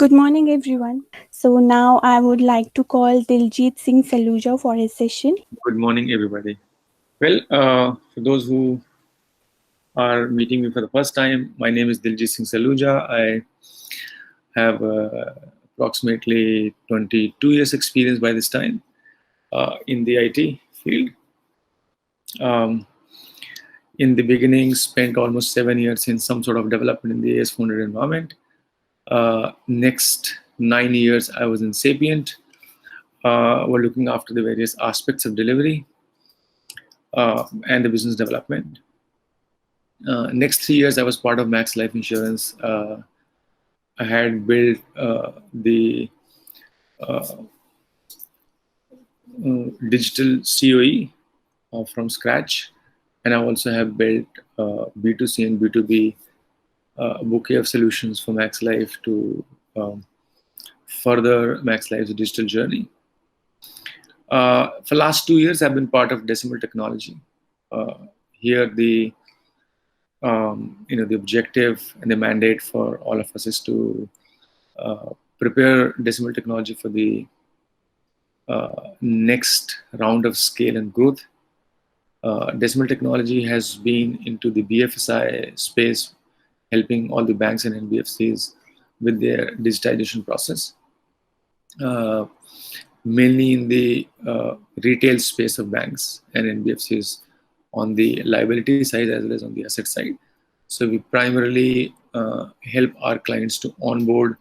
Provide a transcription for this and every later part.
Good morning, everyone. So now I would like to call Diljeet Singh Saluja for his session. Good morning, everybody. Well, for those who are meeting me for the first time, my name is Diljeet Singh Saluja. I have approximately 22 years experience by this time in the IT field. Um, in the beginning, spent almost 7 years in some sort of development in the AS400 environment. Next 9 years, I was in Sapient. We're looking after the various aspects of delivery and the business development. Next 3 years, I was part of Max Life Insurance. I had built the digital COE from scratch, and I also have built B2C and B2B bouquet of solutions for Max Life to further Max Life's digital journey. For last 2 years, I've been part of Decimal Technology. Here, the the objective and the mandate for all of us is to prepare Decimal Technology for the next round of scale and growth. Decimal Technology has been into the BFSI space, helping all the banks and NBFCs with their digitization process, mainly in the retail space of banks and NBFCs on the liability side as well as on the asset side. So we primarily help our clients to onboard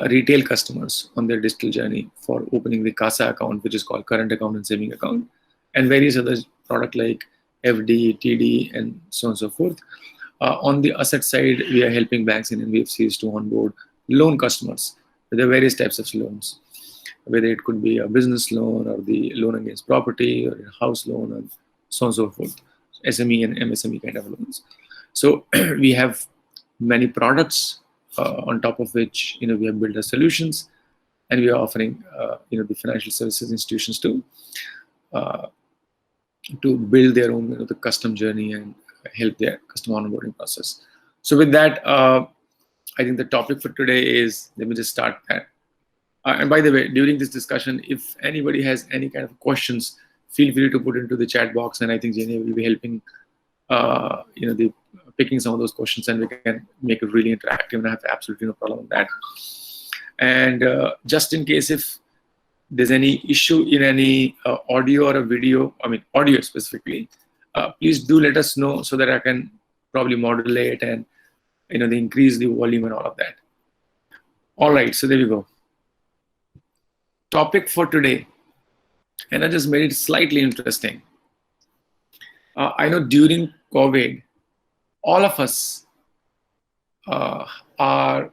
retail customers on their digital journey for opening the CASA account, which is called current account and saving account, and various other products like FD, TD, and so on and so forth. On the asset side, we are helping banks and NBFCs to onboard loan customers with the various types of loans, whether it could be a business loan or the loan against property or a house loan and so on and so forth, SME and MSME kind of loans. So we have many products on top of which we have built our solutions, and we are offering the financial services institutions to build their own the custom journey and help their customer onboarding process. So with that, I think the topic for today is, let me just start that. And by the way, during this discussion, if anybody has any kind of questions, feel free to put into the chat box, and I think Jenny will be helping the picking some of those questions, and we can make it really interactive, and I have absolutely no problem with that. And just in case if there's any issue in any audio or a video, I mean audio specifically, please do let us know so that I can probably modulate and they increase the volume and all of that. All right, so there we go. Topic for today, and I just made it slightly interesting. I know during COVID, all of us are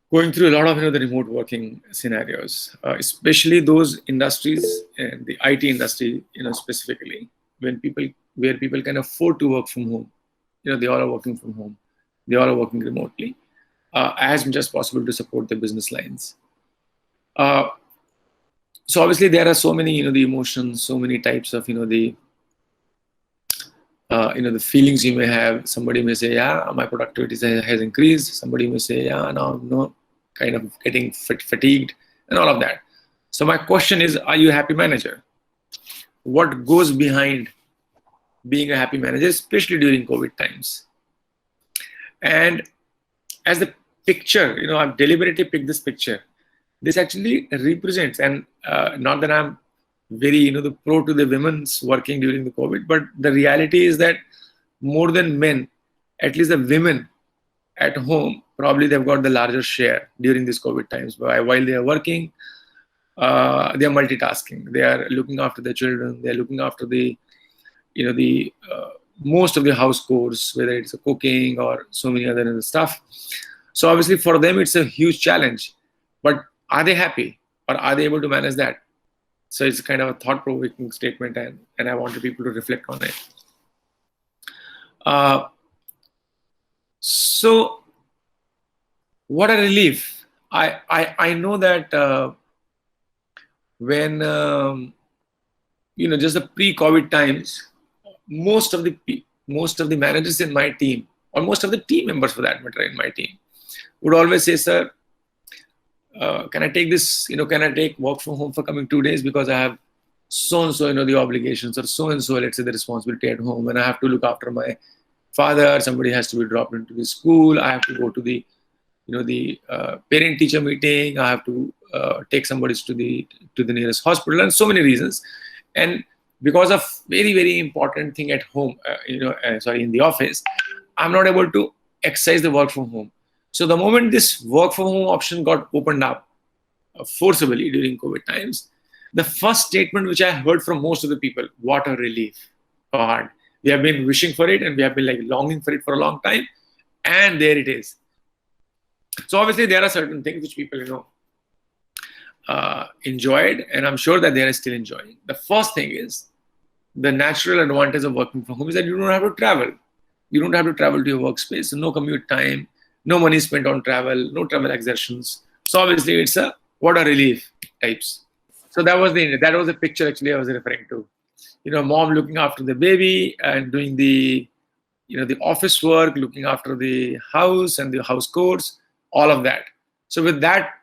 going through a lot of the remote working scenarios, especially those industries and the IT industry, specifically where people can afford to work from home. They all are working from home. They all are working remotely, as much as possible to support their business lines. So obviously there are so many the emotions, so many types of the feelings you may have. Somebody may say, yeah, my productivity has increased. Somebody may say, yeah, now I'm kind of getting fatigued and all of that. So my question is, are you a happy manager? What goes behind being a happy manager, especially during COVID times? And as the picture, I've deliberately picked this picture. This actually represents, and not that I'm very, the pro to the women's working during the COVID, but the reality is that more than men, at least the women at home, probably they've got the larger share during these COVID times. While they are working, they are multitasking. They are looking after their children. They are looking after the most of the house chores, whether it's a cooking or so many other stuff. So obviously for them, it's a huge challenge. But are they happy, or are they able to manage that? So it's kind of a thought-provoking statement, and I wanted people to reflect on it. So what a relief. I know that when just the pre-COVID times, most of the managers in my team, or most of the team members for that matter in my team, would always say, sir, can I take this, can I take work from home for coming 2 days because I have so and so, the obligations, or so and so, let's say, the responsibility at home, and I have to look after my father, somebody has to be dropped into the school, I have to go to the, the parent teacher meeting, I have to take somebody to the nearest hospital, and so many reasons. And because of very, very important thing at home, sorry, in the office, I'm not able to exercise the work from home. So the moment this work from home option got opened up forcibly during COVID times, the first statement which I heard from most of the people, what a relief. God, we have been wishing for it and we have been like longing for it for a long time. And there it is. So obviously there are certain things which people, enjoyed, and I'm sure that they are still enjoying. The first thing is the natural advantage of working from home is that you don't have to travel. You don't have to travel to your workspace. So no commute time, no money spent on travel, no travel exertions. So obviously it's a what a relief types. So that was the picture actually I was referring to. Mom looking after the baby and doing the the office work, looking after the house and the house chores, all of that. So with that,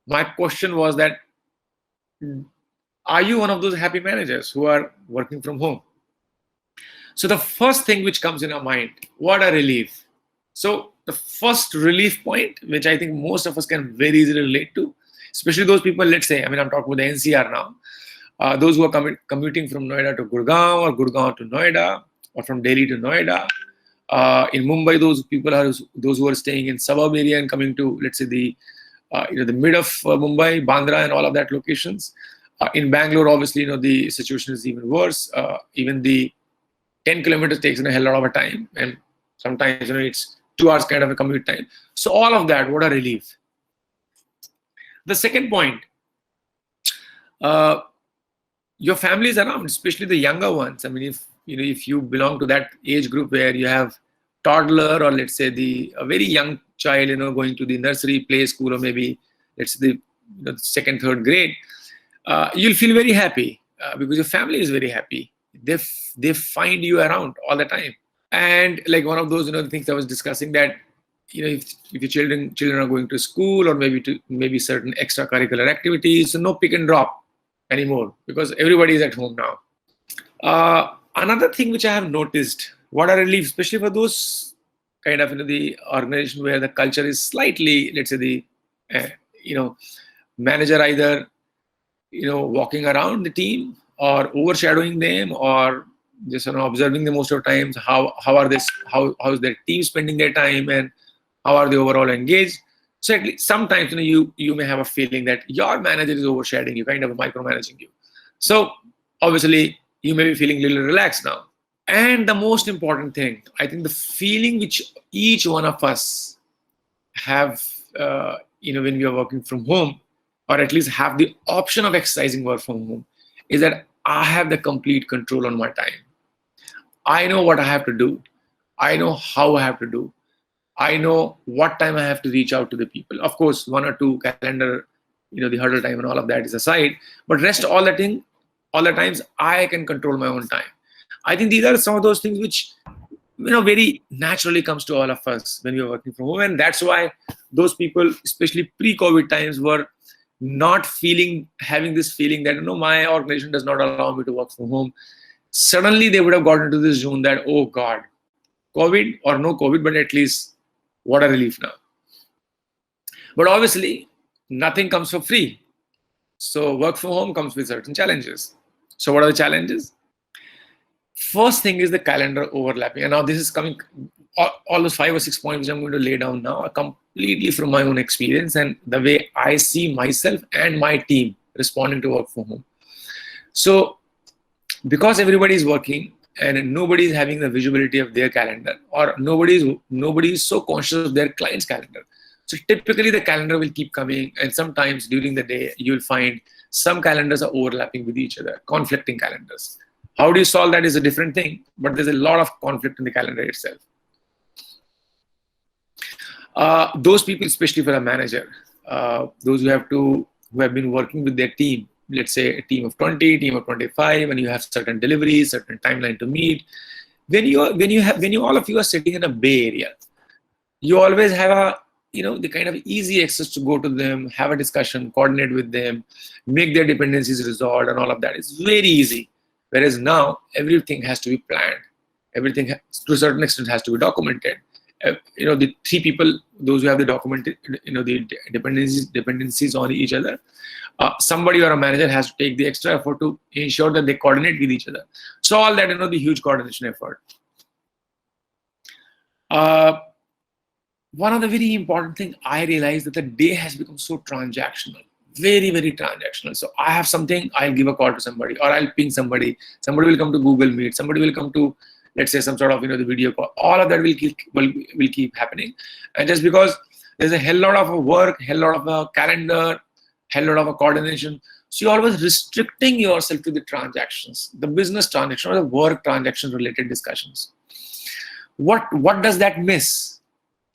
my question was that, are you one of those happy managers who are working from home? So the first thing which comes in our mind, what a relief. So the first relief point, which I think most of us can very easily relate to, especially those people, let's say, I'm talking about the NCR now, those who are commuting from Noida to Gurgaon, or Gurgaon to Noida, or from Delhi to Noida. In Mumbai, those who are staying in suburb area and coming to, let's say, the mid of Mumbai, Bandra, and all of that locations. In Bangalore, obviously, the situation is even worse. Even the 10 kilometers takes a hell lot of time, and sometimes it's 2 hours kind of a commute time. So all of that, what a relief. The second point, your family is around, especially the younger ones. If you belong to that age group where you have toddler, or let's say a very young child, going to the nursery, play school, or maybe let's say the second, third grade, you'll feel very happy because your family is very happy. They find you around all the time. And like one of those, the things I was discussing, that if your children are going to school, or maybe certain extracurricular activities, so no pick and drop anymore because everybody is at home now. Another thing which I have noticed, what a relief, especially for those kind of the organization where the culture is slightly, let's say, the manager either walking around the team or overshadowing them, or just observing them most of the times, how is their team spending their time, and how are they overall engaged. So at least sometimes you may have a feeling that your manager is overshadowing you, kind of micromanaging you. So obviously you may be feeling a little relaxed now. And the most important thing, I think the feeling which each one of us have when we are working from home, or at least have the option of exercising work from home, is that I have the complete control on my time. I know what I have to do. I know how I have to do. I know what time I have to reach out to the people. Of course, 1 or 2 calendar, the huddle time and all of that is aside. But rest all the times I can control my own time. I think these are some of those things which very naturally comes to all of us when we are working from home. And that's why those people, especially pre-COVID times, were not having this feeling that my organization does not allow me to work from home. Suddenly they would have gotten into this zone that, oh God, COVID or no COVID, but at least what a relief now. But obviously nothing comes for free. So work from home comes with certain challenges. So what are the challenges? First thing is the calendar overlapping. And now this is coming, all those 5 or 6 points which I'm going to lay down now are completely from my own experience and the way I see myself and my team responding to work from home. So because everybody is working and nobody is having the visibility of their calendar, or nobody is so conscious of their client's calendar. So typically the calendar will keep coming, and sometimes during the day you'll find some calendars are overlapping with each other, conflicting calendars. How do you solve that is a different thing, but there's a lot of conflict in the calendar itself. Those people, especially for a manager, those who have been working with their team, let's say a team of 20, team of 25, and you have certain deliveries, certain timeline to meet. When all of you are sitting in a Bay Area, you always have the kind of easy access to go to them, have a discussion, coordinate with them, make their dependencies resolved, and all of that is very easy. Whereas now everything has to be planned. Everything to a certain extent has to be documented. The three people, those who have the documented, the dependencies on each other, somebody or a manager has to take the extra effort to ensure that they coordinate with each other. So all that, the huge coordination effort. One of the very important thing I realized that the day has become so transactional, very, very transactional. So I have something, I'll give a call to somebody, or I'll ping somebody. Somebody will come to Google Meet. Somebody will come to, let's say, some sort of the video call. All of that will keep happening, and just because there's a hell lot of work, hell lot of a calendar, hell lot of a coordination. So you're always restricting yourself to the transactions, the business transaction or the work transaction related discussions. What does that miss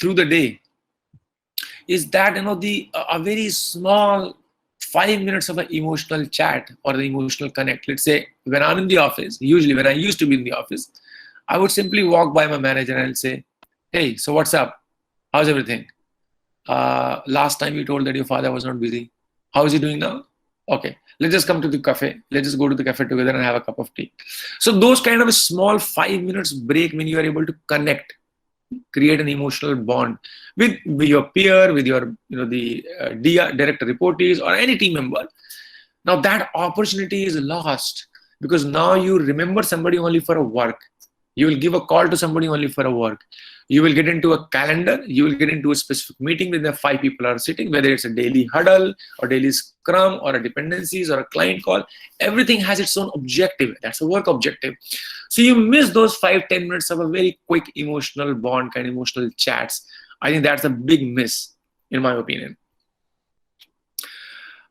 through the day is that a very small 5 minutes of an emotional chat or the emotional connect. Let's say when I'm in the office, usually when I used to be in the office, I would simply walk by my manager and I'll say, hey, so what's up? How's everything? Last time you told that your father was not busy. How is he doing now? Okay, let's just come to the cafe. Let's just go to the cafe together and have a cup of tea. So those kind of a small 5 minutes break when you are able to connect, create an emotional bond with your peer, with your the direct reportees or any team member. Now that opportunity is lost because now you remember somebody only for a work. You will give a call to somebody only for a work. You will get into a calendar. You will get into a specific meeting when the 5 people are sitting, whether it's a daily huddle or daily scrum or a dependencies or a client call. Everything has its own objective. That's a work objective. So you miss those 5-10 minutes of a very quick emotional bond, kind of emotional chats. I think that's a big miss, in my opinion.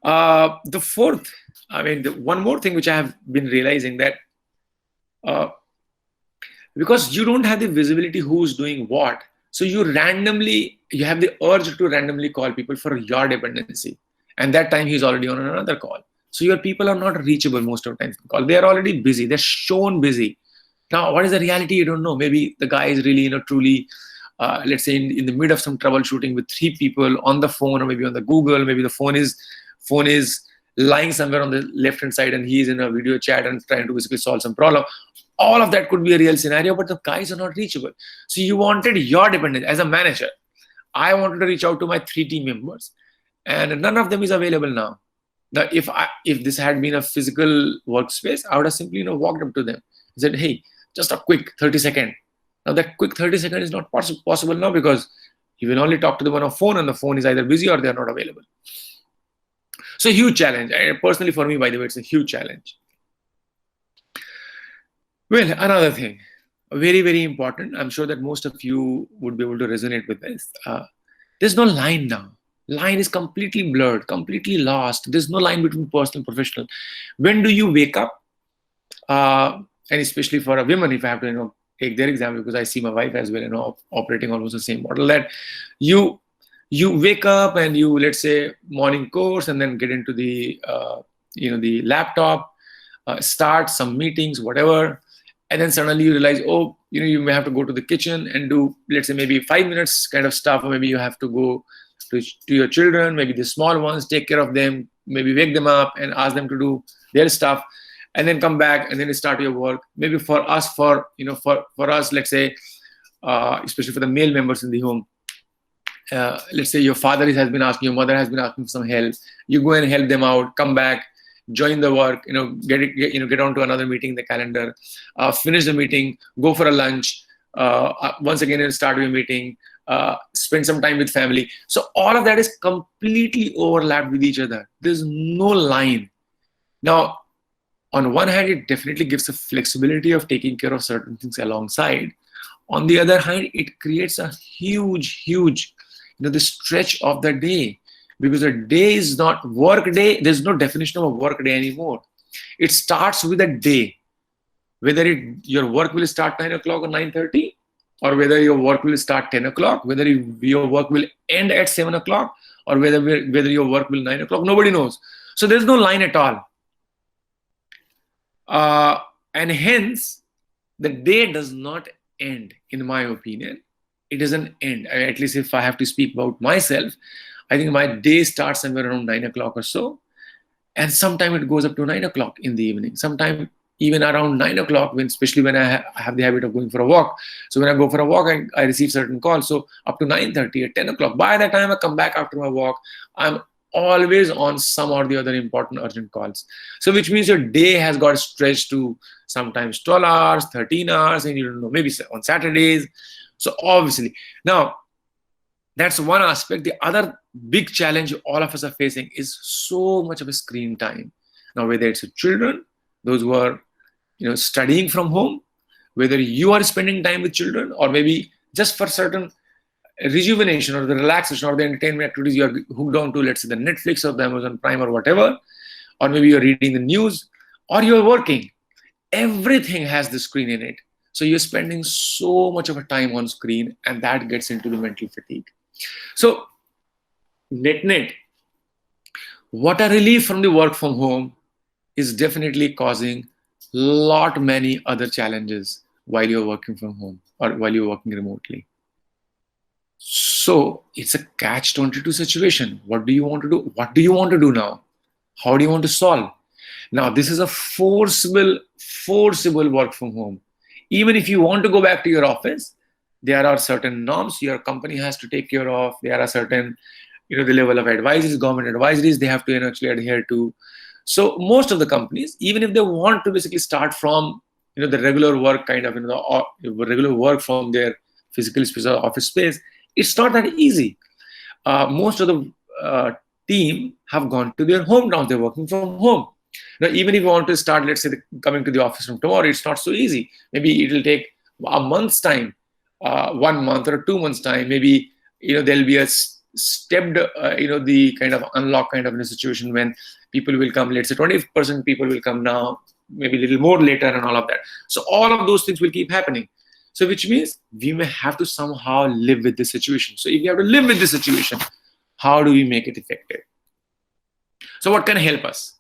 The fourth, one more thing which I have been realizing that because you don't have the visibility who's doing what, so you have the urge to randomly call people for your dependency, and that time he's already on another call. So your people are not reachable most of the time. They are already busy. They're shown busy. Now, what is the reality? You don't know. Maybe the guy is really, truly, let's say, in the mid of some troubleshooting with 3 people on the phone, or maybe on the Google. Maybe the phone is lying somewhere on the left-hand side, and he's in a video chat and trying to basically solve some problem. All of that could be a real scenario, but the guys are not reachable. So you wanted your dependence as a manager. I wanted to reach out to my 3 team members, and none of them is available now. Now, if this had been a physical workspace, I would have simply walked up to them and said, "Hey, just a quick 30-second." Now that quick 30-second is not possible now because you will only talk to them on a phone, and the phone is either busy or they are not available. So huge challenge. And personally, for me, by the way, it's a huge challenge. Well, another thing, very, very important. I'm sure that most of you would be able to resonate with this. There's no line now. Line is completely blurred, completely lost. There's no line between personal and professional. When do you wake up? And especially for a woman, if I have to take their example, because I see my wife as well, operating almost the same model, that you wake up and you, let's say, morning course, and then get into the the laptop, start some meetings, whatever, and then suddenly you realize, oh, you may have to go to the kitchen and do, let's say, maybe 5 minutes kind of stuff, or maybe you have to go to your children, maybe the small ones, take care of them, maybe wake them up and ask them to do their stuff, and then come back and then start your work. Maybe for us, for us, let's say, especially for the male members in the home, let's say your father has been asking, your mother has been asking for some help. You go and help them out, come back, join the work, get on to another meeting in the calendar, finish the meeting, go for a lunch, once again start your meeting, spend some time with family. So all of that is completely overlapped with each other. There's no line. Now, on one hand, it definitely gives a flexibility of taking care of certain things alongside. On the other hand, it creates a huge, the stretch of the day, because a day is not work day. There's no definition of a work day anymore. It starts with a day, whether your work will start 9 o'clock or 9:30, or whether your work will start 10 o'clock, whether your work will end at 7 o'clock, or whether your work will 9 o'clock. Nobody knows. So there's no line at all. And hence, the day does not end, in my opinion. it doesn't end. I mean, at least if I have to speak about myself, I think my day starts somewhere around 9 o'clock or so, and sometime it goes up to 9 o'clock in the evening. Sometime even around 9 o'clock, when especially when I have the habit of going for a walk. So when I go for a walk, I receive certain calls. So up to 9:30 at 10 o'clock. By the time I come back after my walk, I'm always on some or the other important urgent calls. So which means your day has got stretched to sometimes 12 hours, 13 hours, and you don't know, maybe on Saturdays. So obviously, now that's one aspect. The other big challenge all of us are facing is so much of a screen time. Now, whether it's children, those who are studying from home, whether you are spending time with children, or maybe just for certain rejuvenation or the relaxation or the entertainment activities you are hooked on to, let's say the Netflix or the Amazon Prime or whatever, or maybe you're reading the news or you're working, everything has the screen in it. So you're spending so much of a time on screen, and that gets into the mental fatigue. So net, what a relief from the work from home is definitely causing lot many other challenges while you're working from home or while you're working remotely. So it's a catch-22 situation. What do you want to do? What do you want to do now? How do you want to solve? Now, this is a forcible work from home. Even if you want to go back to your office, there are certain norms your company has to take care of. There are certain, the level of advisories, government advisories they have to actually adhere to. So most of the companies, even if they want to basically start from, the regular work kind of, the regular work from their physical space or office space, it's not that easy. Most of the team have gone to their hometowns. They're working from home. Now, even if you want to start, let's say, coming to the office from tomorrow, it's not so easy. Maybe it will take a month's time, 1 month or 2 months' time. Maybe, there'll be a stepped, the kind of unlock kind of in a situation when people will come, let's say 20% people will come now, maybe a little more later and all of that. So all of those things will keep happening. So which means we may have to somehow live with this situation. So if you have to live with this situation, how do we make it effective? So what can help us?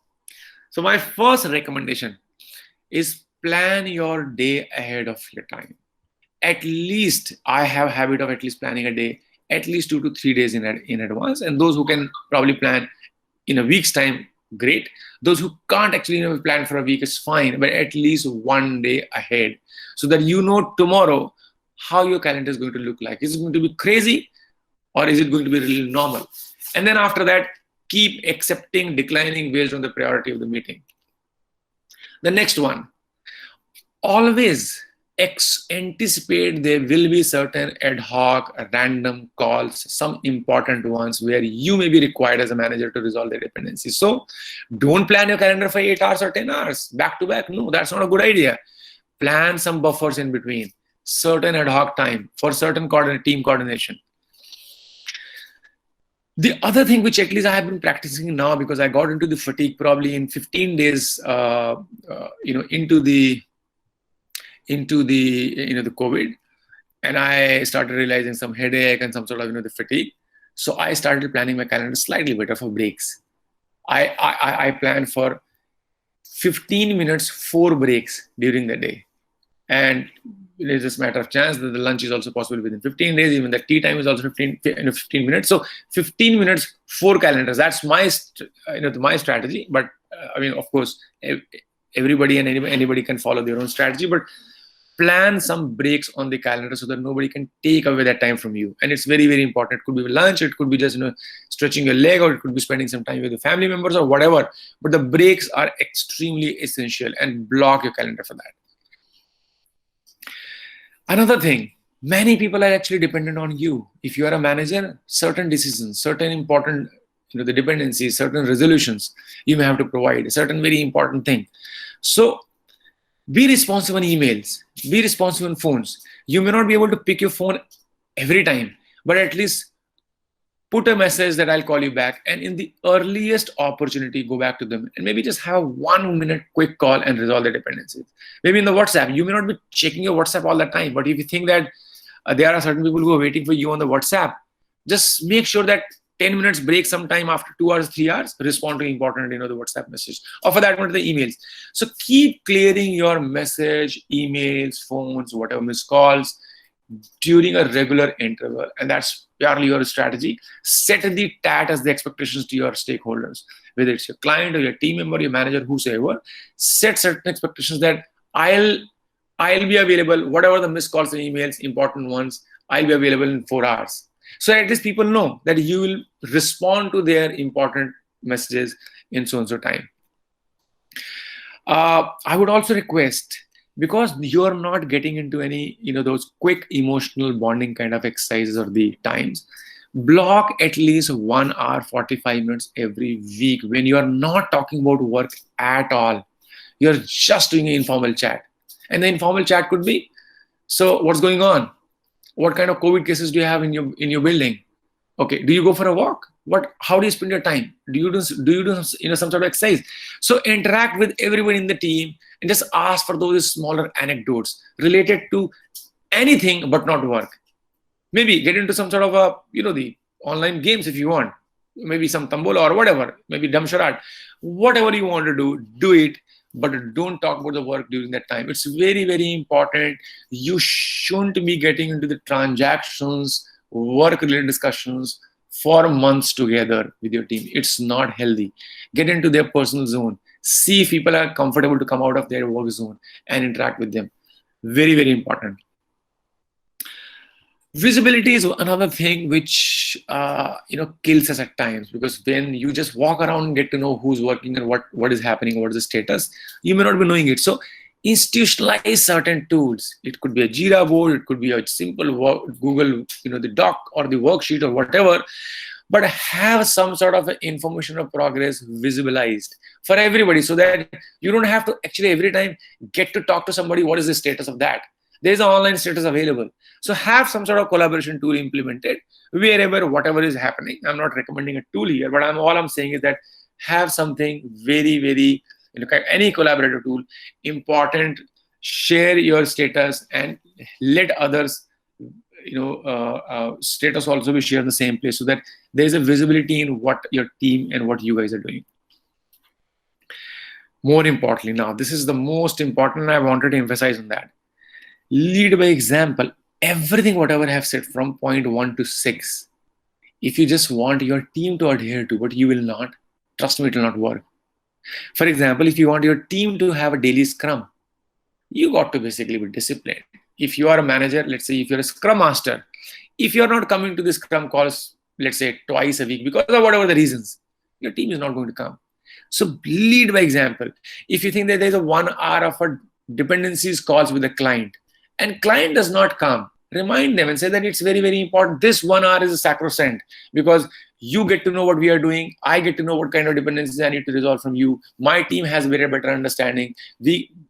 So my first recommendation is plan your day ahead of your time. At least I have a habit of at least planning a day at least 2 to 3 days in advance. And those who can probably plan in a week's time, great. Those who can't actually plan for a week is fine, but at least 1 day ahead, so that tomorrow how your calendar is going to look like. Is it going to be crazy or is it going to be really normal? And then after that, keep accepting, declining based on the priority of the meeting. The next one, always anticipate there will be certain ad hoc, random calls, some important ones where you may be required as a manager to resolve the dependencies. So don't plan your calendar for 8 hours or 10 hours back to back. No, that's not a good idea. Plan some buffers in between, certain ad hoc time for certain team coordination. The other thing which at least I have been practicing now, because I got into the fatigue probably in 15 days, into the the COVID, and I started realizing some headache and some sort of the fatigue. So I started planning my calendar slightly better for breaks. I planned for 15 minutes, 4 breaks during the day, and it is just a matter of chance that the lunch is also possible within 15 days. Even the tea time is also 15 minutes. So 15 minutes, 4 calendars. That's my my strategy. But of course, everybody and anybody can follow their own strategy. But plan some breaks on the calendar so that nobody can take away that time from you. And it's very, very important. It could be lunch, it could be just stretching your leg, or it could be spending some time with your family members or whatever. But the breaks are extremely essential, and block your calendar for that. Another thing, many people are actually dependent on you. If you are a manager, certain decisions, certain important, the dependencies, certain resolutions, you may have to provide a certain very important thing. So be responsive on emails, be responsive on phones. You may not be able to pick your phone every time, but at least put a message that I'll call you back, and in the earliest opportunity, go back to them and maybe just have a 1 minute quick call and resolve the dependencies. Maybe in the WhatsApp, you may not be checking your WhatsApp all the time, but if you think that there are certain people who are waiting for you on the WhatsApp, just make sure that 10 minutes break sometime after 2 hours, 3 hours, respond to important, the WhatsApp message, or for that matter, the emails. So keep clearing your message, emails, phones, whatever, missed calls, during a regular interval, and that's purely your strategy. Set the TAT as the expectations to your stakeholders, whether it's your client or your team member, your manager, whosoever. Set certain expectations that I'll I'll be available, whatever the missed calls and emails, important ones, I'll be available in 4 hours. So at least people know that you will respond to their important messages in so and so time. I would also request, because you're not getting into any, those quick emotional bonding kind of exercises or the times, block at least 1 hour, 45 minutes every week when you are not talking about work at all. You're just doing an informal chat. And the informal chat could be, so what's going on? What kind of COVID cases do you have in your building? Okay, do you go for a walk? How do you spend your time? Do you do some sort of exercise? So interact with everyone in the team and just ask for those smaller anecdotes related to anything but not work. Maybe get into some sort of the online games if you want. Maybe some tambola or whatever. Maybe damsharat. Whatever you want to do it. But don't talk about the work during that time. It's very, very important. You shouldn't be getting into the transactions, work-related discussions for months together with your team. It's not healthy. Get into their personal zone. See if people are comfortable to come out of their work zone and interact with them. Very, very important. Visibility is another thing which kills us at times, because when you just walk around and get to know who's working and what is happening, what is the status, you may not be knowing it. So institutionalize certain tools. It could be a Jira board, it could be a simple Google, the doc or the worksheet or whatever, but have some sort of information of progress visualized for everybody, so that you don't have to actually every time get to talk to somebody what is the status of that. There's an online status available. So have some sort of collaboration tool implemented wherever, whatever is happening. I'm not recommending a tool here, but all I'm saying is that have something very, very, any collaborative tool, important, share your status and let others, status also be shared in the same place, so that there's a visibility in what your team and what you guys are doing. More importantly, now, this is the most important, and I wanted to emphasize on that. Lead by example. Everything, whatever I have said from point 1 to 6, if you just want your team to adhere to, but you will not, trust me, it will not work. For example, if you want your team to have a daily scrum, you got to basically be disciplined. If you are a manager, let's say if you're a scrum master, if you're not coming to the scrum calls, let's say twice a week because of whatever the reasons, your team is not going to come. So lead by example. If you think that there's a 1 hour of a dependencies calls with a client and client does not come, remind them and say that it's very, very important. This 1 hour is a sacrosanct, because you get to know what we are doing. I get to know what kind of dependencies I need to resolve from you. My team has very better understanding.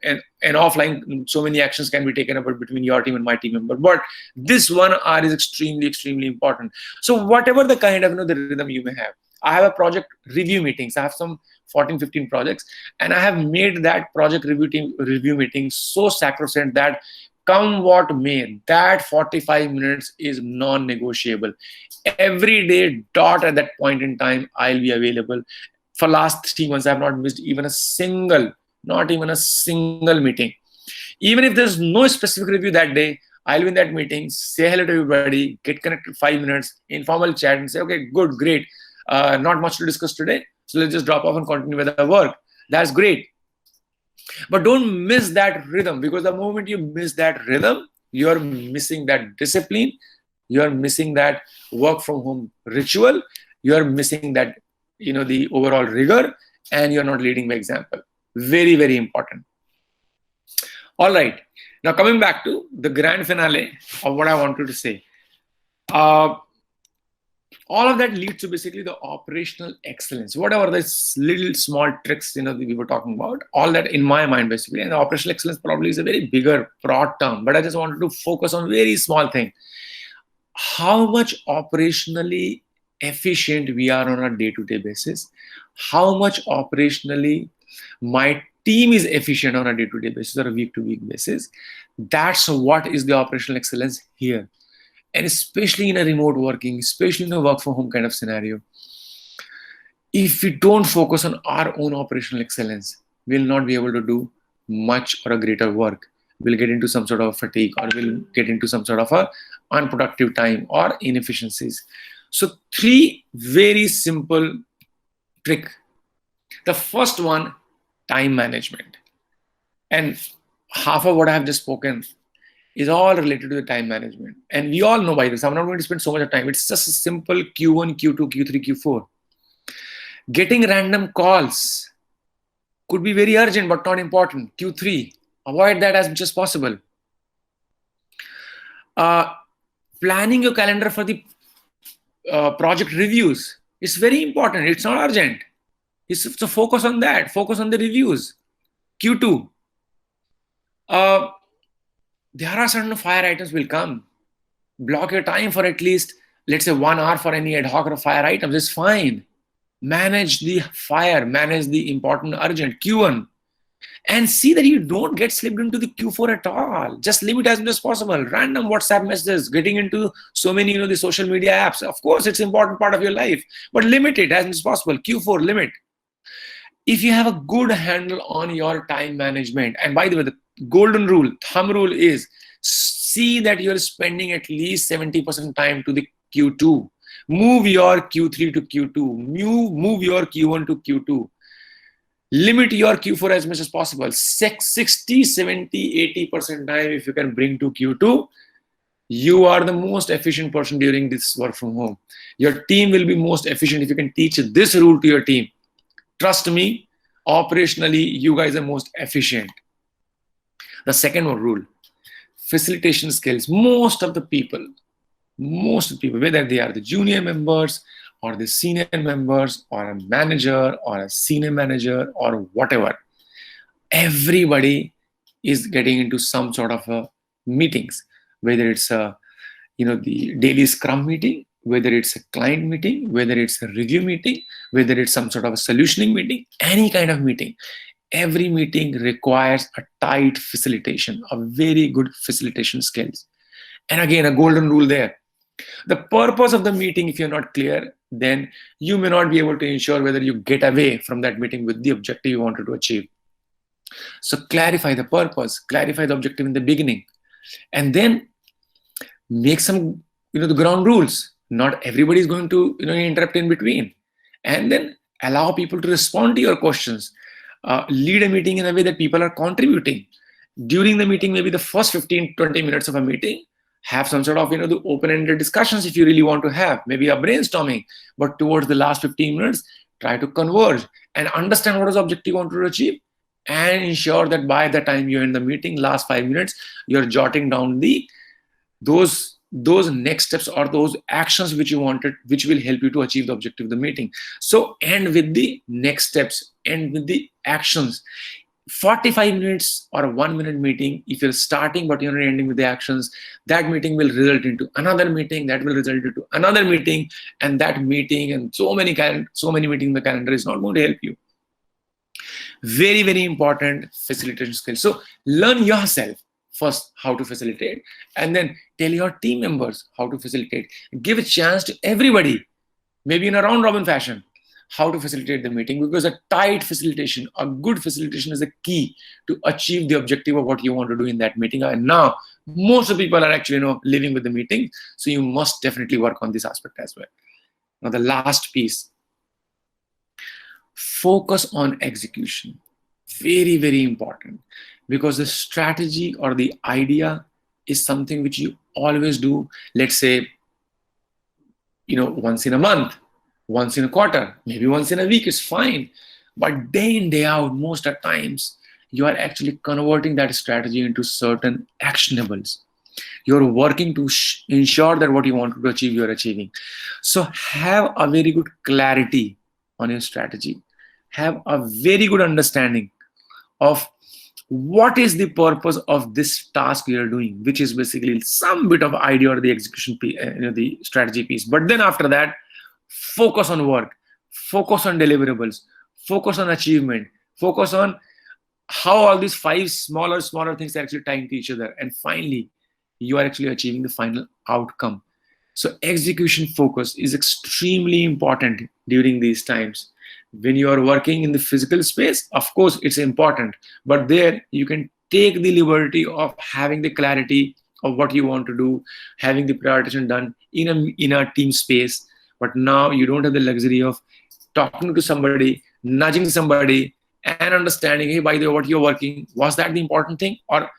And offline, so many actions can be taken up between your team and my team member. But this 1 hour is extremely, extremely important. So whatever the kind of the rhythm you may have, I have a project review meetings. I have some 14, 15 projects, and I have made that project review meeting so sacrosanct that come what may, that 45 minutes is non-negotiable. Every day, dot at that point in time, I'll be available. For last 3 months, I have not missed even a single, not even a single meeting. Even if there's no specific review that day, I'll be in that meeting, say hello to everybody, get connected 5 minutes, informal chat, and say, okay, good, great. Not much to discuss today, so let's just drop off and continue with our work. That's great. But don't miss that rhythm, because the moment you miss that rhythm, you're missing that discipline, you're missing that work from home ritual, you're missing that, the overall rigor, and you're not leading by example. Very, very important. All right. Now coming back to the grand finale of what I wanted to say. All of that leads to basically the operational excellence. Whatever this little small tricks we were talking about, all that in my mind basically, and the operational excellence probably is a very bigger broad term, but I just wanted to focus on very small thing. How much operationally efficient we are on a day-to-day basis, how much operationally my team is efficient on a day-to-day basis or a week-to-week basis. That's what is the operational excellence here. And especially in a remote working, especially in a work from home kind of scenario, if we don't focus on our own operational excellence, we'll not be able to do much or a greater work. will get into some sort of fatigue, or will get into some sort of a unproductive time or inefficiencies. So three very simple trick. The first one, time management. And half of what I have just spoken is all related to the time management. And we all know by this. I'm not going to spend so much of time. It's just a simple Q1, Q2, Q3, Q4. Getting random calls could be very urgent but not important. Q3, avoid that as much as possible. Uh, Planning your calendar for the project reviews. It's very important. It's not urgent. So focus on that. Focus on the reviews. Q2, uh, there are certain fire items will come. Block your time for at least, let's say, 1 hour for any ad hoc or fire items. It's fine. Manage the fire, manage the important urgent Q1, and see that you don't get slipped into the Q4 at all. Just limit as much as possible. Random WhatsApp messages, getting into so many, the social media apps. Of course, it's an important part of your life, but limit it as much as possible. Q4, limit. If you have a good handle on your time management, and by the way, the golden rule, thumb rule is, see that you're spending at least 70% time to the Q2. Move your Q3 to Q2. Move your Q1 to Q2. Limit your Q4 as much as possible. 60, 70, 80% time if you can bring to Q2, you are the most efficient person during this work from home. Your team will be most efficient if you can teach this rule to your team. Trust me, operationally, you guys are most efficient. The second rule, facilitation skills. Most of the people, whether they are the junior members or the senior members or a manager or a senior manager or whatever, everybody is getting into some sort of meetings, whether it's the daily scrum meeting, whether it's a client meeting, whether it's a review meeting, whether it's some sort of a solutioning meeting, any kind of meeting. Every meeting requires a tight facilitation, a very good facilitation skills. And again, a golden rule there. The purpose of the meeting, if you're not clear, then you may not be able to ensure whether you get away from that meeting with the objective you wanted to achieve. So clarify the purpose, clarify the objective in the beginning, and then make some, the ground rules. Not everybody is going to, interrupt in between. And then allow people to respond to your questions. Lead a meeting in a way that people are contributing. During the meeting, maybe the first 15, 20 minutes of a meeting, have some sort of, the open-ended discussions if you really want to have, maybe a brainstorming. But towards the last 15 minutes, try to converge and understand what is the objective you want to achieve, and ensure that by the time you end the meeting, last 5 minutes, you're jotting down those next steps or those actions which you wanted, which will help you to achieve the objective of the meeting. So end with the next steps, end with the actions. 45 minutes or a 1 minute meeting, if you're starting but you're not ending with the actions, that meeting will result into another meeting, that will result into another meeting, and that meeting and so many meetings in the calendar is not going to help you. Very, very important facilitation skills. So learn yourself first how to facilitate, and then tell your team members how to facilitate. Give a chance to everybody, maybe in a round robin fashion, how to facilitate the meeting, because a tight facilitation, a good facilitation is a key to achieve the objective of what you want to do in that meeting. And now most of the people are actually living with the meeting, so you must definitely work on this aspect as well. Now the last piece, focus on execution. Very, very important, because the strategy or the idea is something which you always do, let's say, once in a month, once in a quarter, maybe once in a week is fine. But day in, day out, most of the times, you are actually converting that strategy into certain actionables. You're working to ensure that what you want to achieve, you're achieving. So have a very good clarity on your strategy. Have a very good understanding of what is the purpose of this task you're doing, which is basically some bit of idea or the execution piece, the strategy piece. But then after that, focus on work, focus on deliverables, focus on achievement, focus on how all these 5 smaller things are actually tying to each other. And finally, you are actually achieving the final outcome. So execution focus is extremely important during these times. When you are working in the physical space, of course, it's important, but there you can take the liberty of having the clarity of what you want to do, having the prioritization done in a team space. But now you don't have the luxury of talking to somebody, nudging somebody, and understanding, hey, by the way, what you're working, was that the important thing, or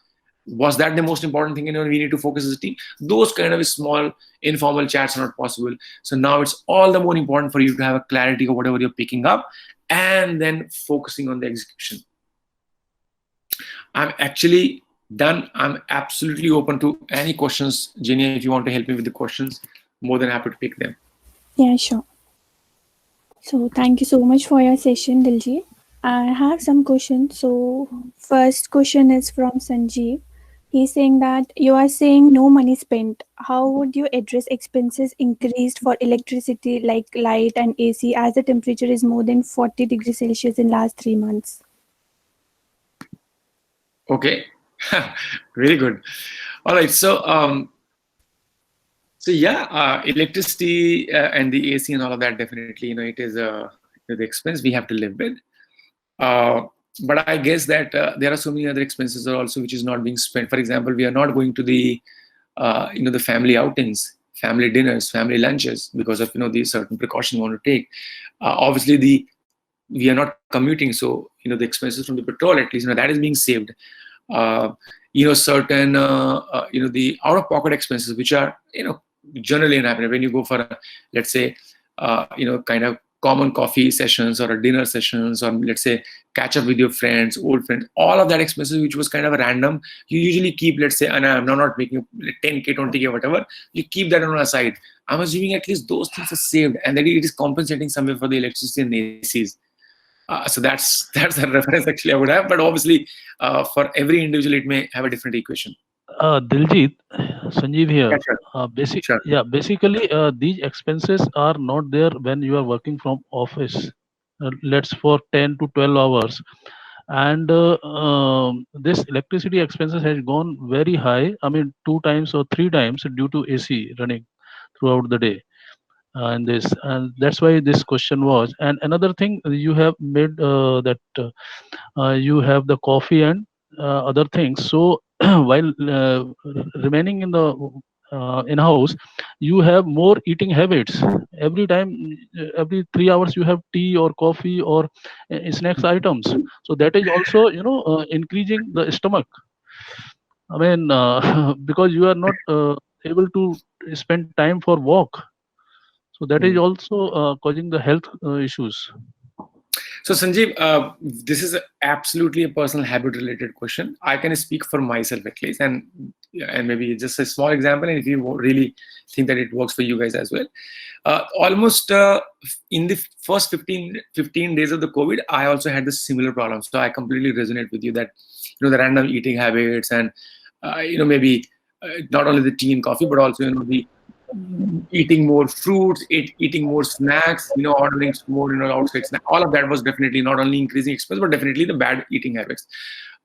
was that the most important thing, we need to focus as a team. Those kind of small informal chats are not possible. So now it's all the more important for you to have a clarity of whatever you're picking up, and then focusing on the execution. I'm actually done. I'm absolutely open to any questions. Jenny, if you want to help me with the questions, more than happy to pick them. Yeah, sure. So thank you so much for your session, Diljit. I have some questions. So first question is from Sanjeev. He's saying that you are saying no money spent. How would you address expenses increased for electricity like light and AC as the temperature is more than 40 degrees Celsius in last 3 months? Okay, very good. All right, so yeah, electricity and the AC and all of that, definitely, it is the expense we have to live with. But I guess that there are so many other expenses also which is not being spent. For example, we are not going to the the family outings, family dinners, family lunches because of the certain precautions we want to take. Obviously, we are not commuting, so the expenses from the petrol, at least, that is being saved. Certain the out-of-pocket expenses which are generally happening when you go for let's say kind of common coffee sessions or a dinner sessions, or let's say catch up with your friends, old friends, all of that expenses which was kind of a random, you usually keep, let's say, and I'm not making 10K, 20K, whatever, you keep that on a side. I'm assuming at least those things are saved, and that it is compensating somewhere for the electricity and the ACs. So that's the reference actually I would have, but obviously for every individual it may have a different equation. Diljit, Sanjeev here. Yeah, sure. Sure. Basically, these expenses are not there when you are working from office. Let's for 10 to 12 hours, and this electricity expenses has gone very high. I mean, 2 times or 3 times due to AC running throughout the day. And this, and that's why this question was. And another thing you have made you have the coffee and other things. So while remaining in the in house, you have more eating habits. Every time, every 3 hours, you have tea or coffee or snacks items. So that is also increasing the stomach. I mean, because you are not able to spend time for walk. So that is also causing the health issues. So Sanjeev, this is absolutely a personal habit-related question. I can speak for myself at least, and maybe just a small example, and if you really think that it works for you guys as well. Almost in the first 15 days of the COVID, I also had this similar problem. So I completely resonate with you that the random eating habits, and maybe not only the tea and coffee, but also the eating more fruits, eating more snacks, ordering more, outside snacks. All of that was definitely not only increasing expense, but definitely the bad eating habits.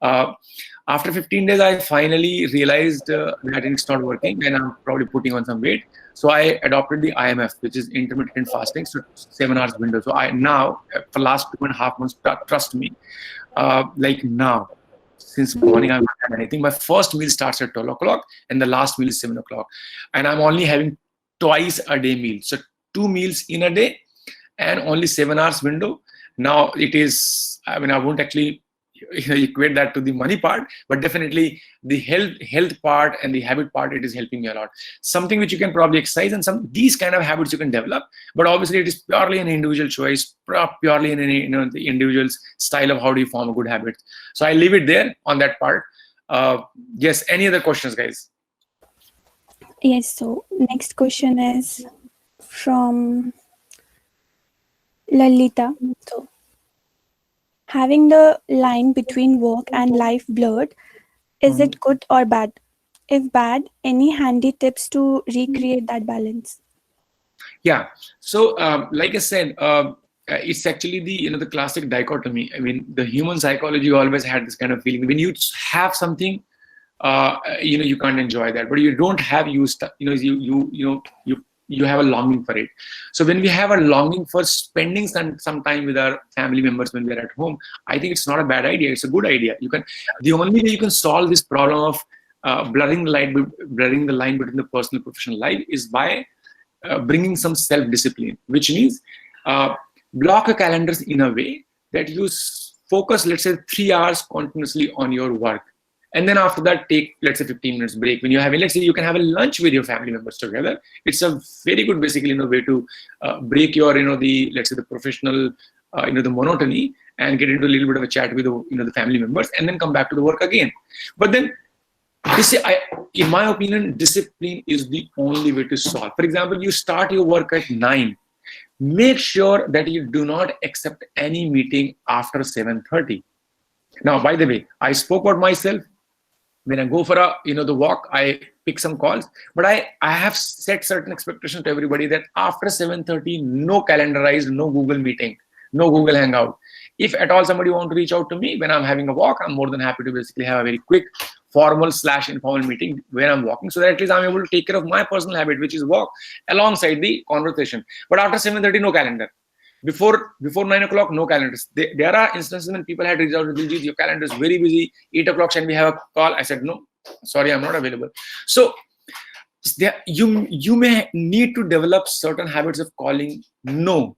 After 15 days, I finally realized that it's not working, and I'm probably putting on some weight. So I adopted the IMF, which is intermittent fasting, so 7 hours window. So I now, for last 2.5 months, trust me, like now, since morning I'm not having anything. My first meal starts at 12 o'clock and the last meal is 7 o'clock. And I'm only having twice a day meal. So 2 meals in a day and only 7 hours window. Now it is, I won't actually equate that to the money part, but definitely the health part and the habit part, it is helping me a lot. Something which you can probably exercise, and these kind of habits you can develop, but obviously it is purely an individual choice, purely in the individual's style of how do you form a good habit. So I leave it there on that part. Yes, any other questions, guys? Yes, so next question is from Lalita. So, having the line between work and life blurred, is it good or bad? If bad, any handy tips to recreate that balance? Yeah. So, like I said, it's actually the classic dichotomy. The human psychology always had this kind of feeling. When you have something, you can't enjoy that, but you don't have, you you have a longing for it. So when we have a longing for spending some time with our family members when we are at home, I think it's not a bad idea. It's a good idea. The only way you can solve this problem of blurring the line between the personal and professional life is by bringing some self-discipline, which means block your calendars in a way that you focus, let's say, 3 hours continuously on your work. And then after that, take, let's say, 15 minutes break. When you're having, let's say, you can have a lunch with your family members together. It's a very good, basically, way to break your, let's say, the professional, the monotony, and get into a little bit of a chat with, the family members, and then come back to the work again. But then, in my opinion, discipline is the only way to solve. For example, you start your work at 9. Make sure that you do not accept any meeting after 7:30. Now, by the way, I spoke about myself. When I go for the walk, I pick some calls, but I have set certain expectations to everybody that after 7:30, no calendarized, no Google meeting, no Google Hangout. If at all somebody wants to reach out to me when I'm having a walk, I'm more than happy to basically have a very quick formal/informal meeting when I'm walking, so that at least I'm able to take care of my personal habit, which is walk alongside the conversation. But after 7:30, no calendar. Before 9 o'clock, no calendars. There are instances when people had reached out to Diljeet, your calendar is very busy. 8 o'clock, can we have a call? I said, no, sorry, I'm not available. So you may need to develop certain habits of calling no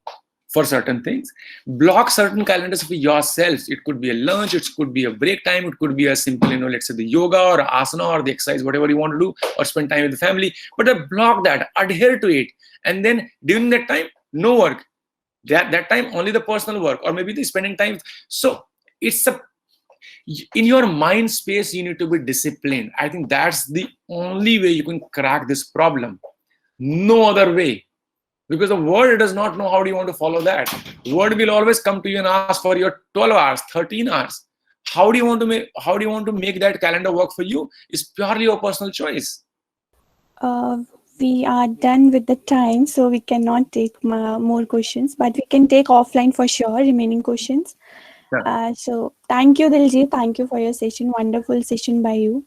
for certain things. Block certain calendars for yourselves. It could be a lunch, it could be a break time, it could be a simple, let's say the yoga or asana or the exercise, whatever you want to do, or spend time with the family. But block that, adhere to it. And then during that time, no work. That time only the personal work, or maybe the spending time. So it's in your mind space, you need to be disciplined. I think that's the only way you can crack this problem. No other way, because the world does not know how do you want to follow that. The world will always come to you and ask for your 12 hours, 13 hours. How do you want to make that calendar work for you? Is purely your personal choice. We are done with the time, so we cannot take more questions, but we can take offline for sure, remaining questions. Yeah. So thank you, Diljeet. Thank you for your session. Wonderful session by you.